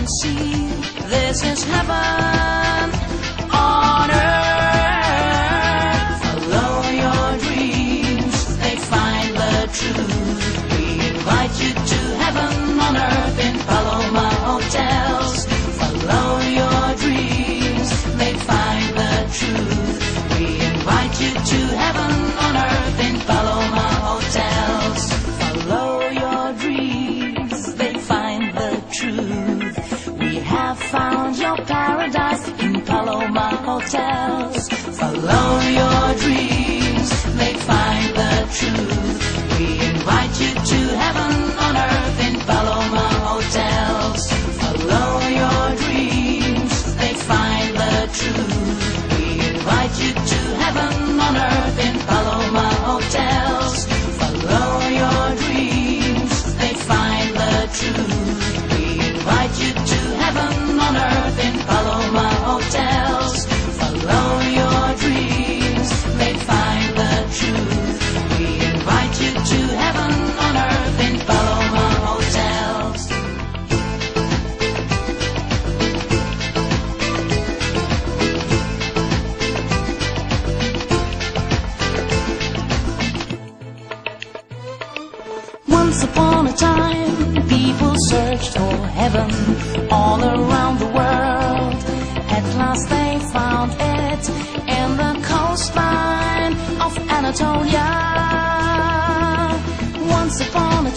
can see. This is heaven on earth. Follow your dreams, they find the truth. We invite you to heaven on earth in Paloma Hotels. Follow your dreams, they find the truth. We invite you to heaven on earth in Paloma Hotels. Follow your dreams, they find the truth. We have found your paradise in Paloma Hotels. Follow your dreams, they find the truth. We invite you to heaven on earth in Paloma Hotels. Follow your dreams, they find the truth. We invite you to heaven on earth in Paloma Hotels. Follow your dreams, they find the truth. We invite you to heaven on earth in Paloma Hotels. Follow your dreams, they find the truth. We invite you to heaven on earth in Paloma Hotels. Once upon a time, people searched for heaven all around the world. At last they found it in the coastline of Anatolia. Once upon a